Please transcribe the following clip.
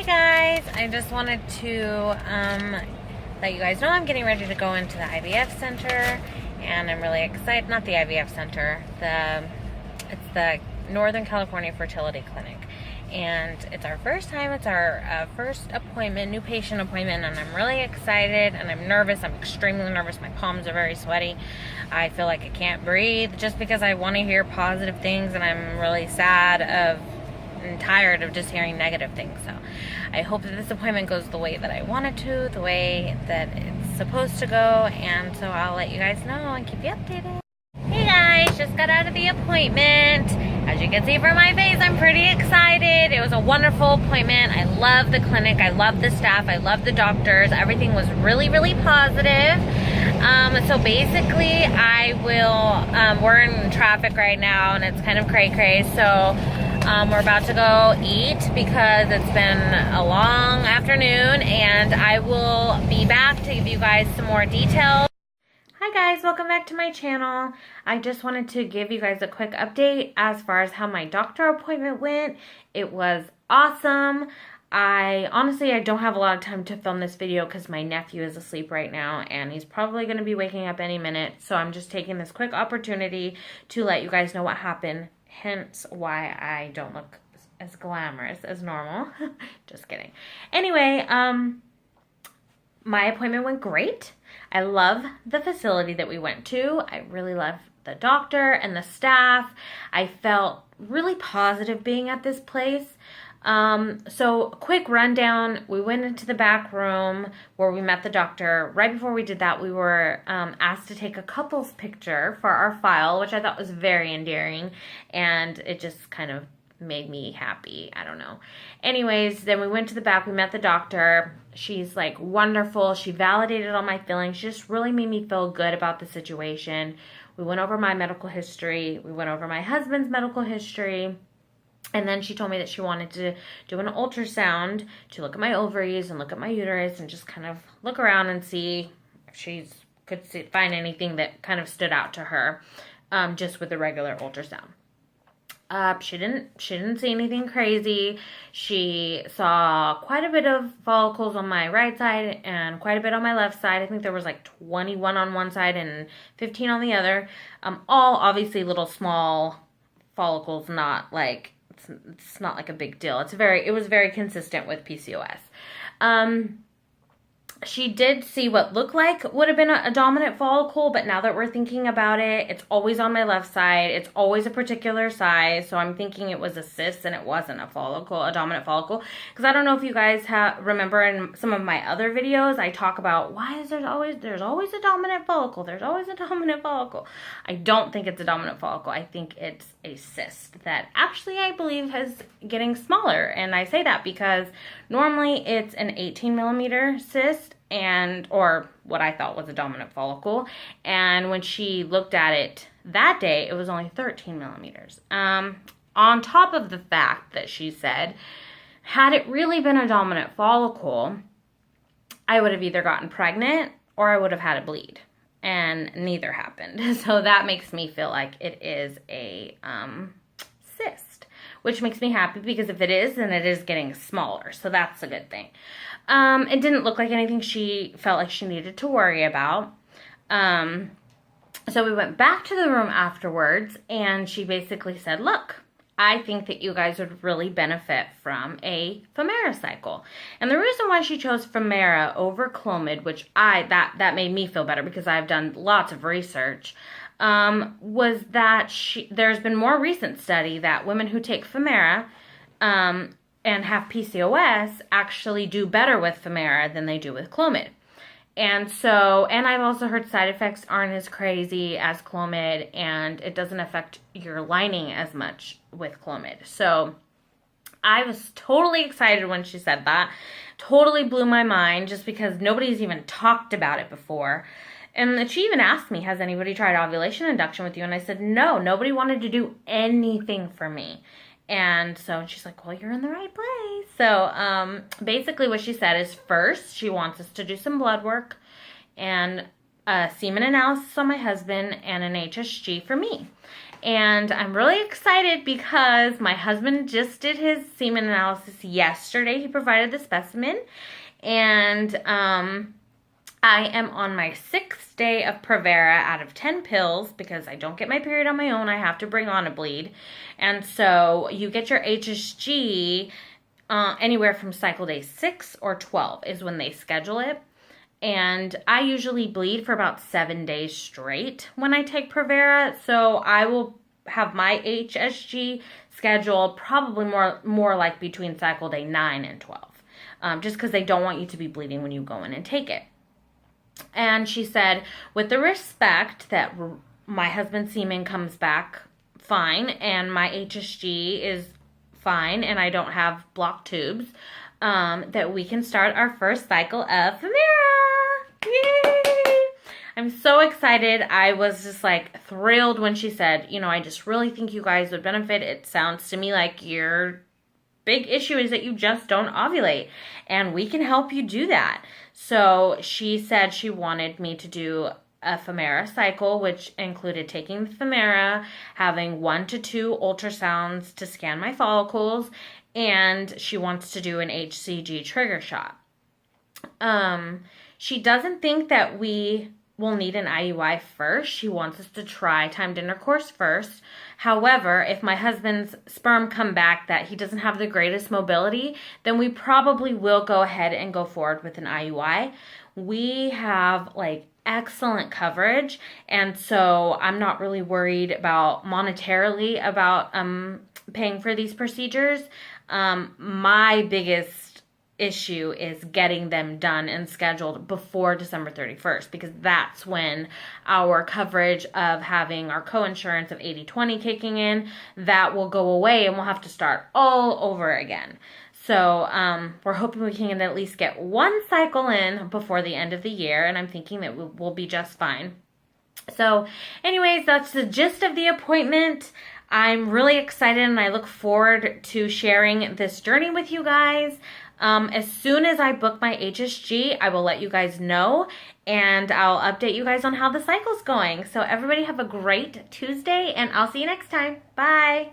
Guys, I just wanted to let you guys know I'm getting ready to go into the IVF center, and I'm really excited. Not the IVF center, it's the Northern California Fertility Clinic, and it's our first time. It's our first appointment, new patient appointment, and I'm really excited, and I'm nervous. I'm extremely nervous. My palms are very sweaty. I feel like I can't breathe just because I want to hear positive things, and I'm really sad and tired of just hearing negative things. So I hope that this appointment goes the way that I want it to, the way that it's supposed to go, and so I'll let you guys know and keep you updated. Hey guys, just got out of the appointment. As you can see from my face, I'm pretty excited. It was a wonderful appointment. I love the clinic. I love the staff. I love the doctors. Everything was really, really positive. So basically, we're in traffic right now, and it's kind of cray-cray, so we're about to go eat because it's been a long afternoon, and I will be back to give you guys some more details. Hi guys, welcome back to my channel. I just wanted to give you guys a quick update as far as how my doctor appointment went. It was awesome. Honestly, I don't have a lot of time to film this video because my nephew is asleep right now and he's probably going to be waking up any minute. So I'm just taking this quick opportunity to let you guys know what happened. Hence why I don't look as glamorous as normal. Just kidding. Anyway, my appointment went great. I love the facility that we went to. I really love the doctor and the staff. I felt really positive being at this place. So quick rundown, we went into the back room where we met the doctor. Right before we did that, we were asked to take a couples picture for our file, which I thought was very endearing, and it just kind of made me happy. I don't know. Anyways, then we went to the back, we met the doctor. She's like wonderful. She validated all my feelings. She just really made me feel good about the situation. We went over my medical history. We went over my husband's medical history. And then she told me that she wanted to do an ultrasound to look at my ovaries and look at my uterus and just kind of look around and see if she could find anything that kind of stood out to her, just with a regular ultrasound. She didn't see anything crazy. She saw quite a bit of follicles on my right side and quite a bit on my left side. I think there was like 21 on one side and 15 on the other. All obviously little small follicles, not like it's not like a big deal. It was very consistent with PCOS. She did see what looked like would have been a dominant follicle, but now that we're thinking about it, it's always on my left side. It's always a particular size, so I'm thinking it was a cyst and it wasn't a follicle, a dominant follicle. Because I don't know if you guys remember in some of my other videos, I talk about why is there's always a dominant follicle. There's always a dominant follicle. I don't think it's a dominant follicle. I think it's a cyst that actually I believe is getting smaller. And I say that because normally it's an 18 millimeter cyst, or what I thought was a dominant follicle, and when she looked at it that day, it was only 13 millimeters. On top of the fact that she said, had it really been a dominant follicle, I would have either gotten pregnant or I would have had a bleed, and neither happened. So that makes me feel like it is a cyst, which makes me happy because if it is, then it is getting smaller. So that's a good thing. It didn't look like anything she felt like she needed to worry about. So we went back to the room afterwards, and she basically said, look, I think that you guys would really benefit from a Femara cycle. And the reason why she chose Femara over Clomid, which that made me feel better because I've done lots of research, was that there's been more recent study that women who take Femara and have PCOS actually do better with Femara than they do with Clomid. And I've also heard side effects aren't as crazy as Clomid, and it doesn't affect your lining as much with Clomid. So I was totally excited when she said that. Totally blew my mind just because nobody's even talked about it before. And she even asked me, has anybody tried ovulation induction with you? And I said, no, nobody wanted to do anything for me. And so she's like, well, you're in the right place. So basically what she said is, first, she wants us to do some blood work and a semen analysis on my husband and an HSG for me. And I'm really excited because my husband just did his semen analysis yesterday. He provided the specimen. And I am on my 6th day of Provera out of 10 pills because I don't get my period on my own. I have to bring on a bleed. And so you get your HSG anywhere from cycle day 6 or 12 is when they schedule it. And I usually bleed for about 7 days straight when I take Provera. So I will have my HSG scheduled probably more like between cycle day 9 and 12. Just because they don't want you to be bleeding when you go in and take it. And she said, with the respect that my husband's semen comes back fine and my HSG is fine and I don't have blocked tubes, that we can start our first cycle of Femera. Yay! I'm so excited. I was just like thrilled when she said, I just really think you guys would benefit. It sounds to me like your big issue is that you just don't ovulate, and we can help you do that. So she said she wanted me to do a Femera cycle, which included taking the Femera, having 1 to 2 ultrasounds to scan my follicles, and she wants to do an HCG trigger shot. She doesn't think that we will need an IUI first. She wants us to try timed intercourse first. However, if my husband's sperm come back that he doesn't have the greatest mobility, then we probably will go ahead and go forward with an IUI. We have excellent coverage, and so I'm not really worried about monetarily about paying for these procedures. My biggest issue is getting them done and scheduled before December 31st, because that's when our coverage of having our coinsurance of 80/20 kicking in, that will go away and we'll have to start all over again. So we're hoping we can at least get 1 cycle in before the end of the year, and I'm thinking that we'll be just fine. So anyways, that's the gist of the appointment. I'm really excited and I look forward to sharing this journey with you guys. As soon as I book my HSG, I will let you guys know, and I'll update you guys on how the cycle's going. So everybody have a great Tuesday, and I'll see you next time. Bye.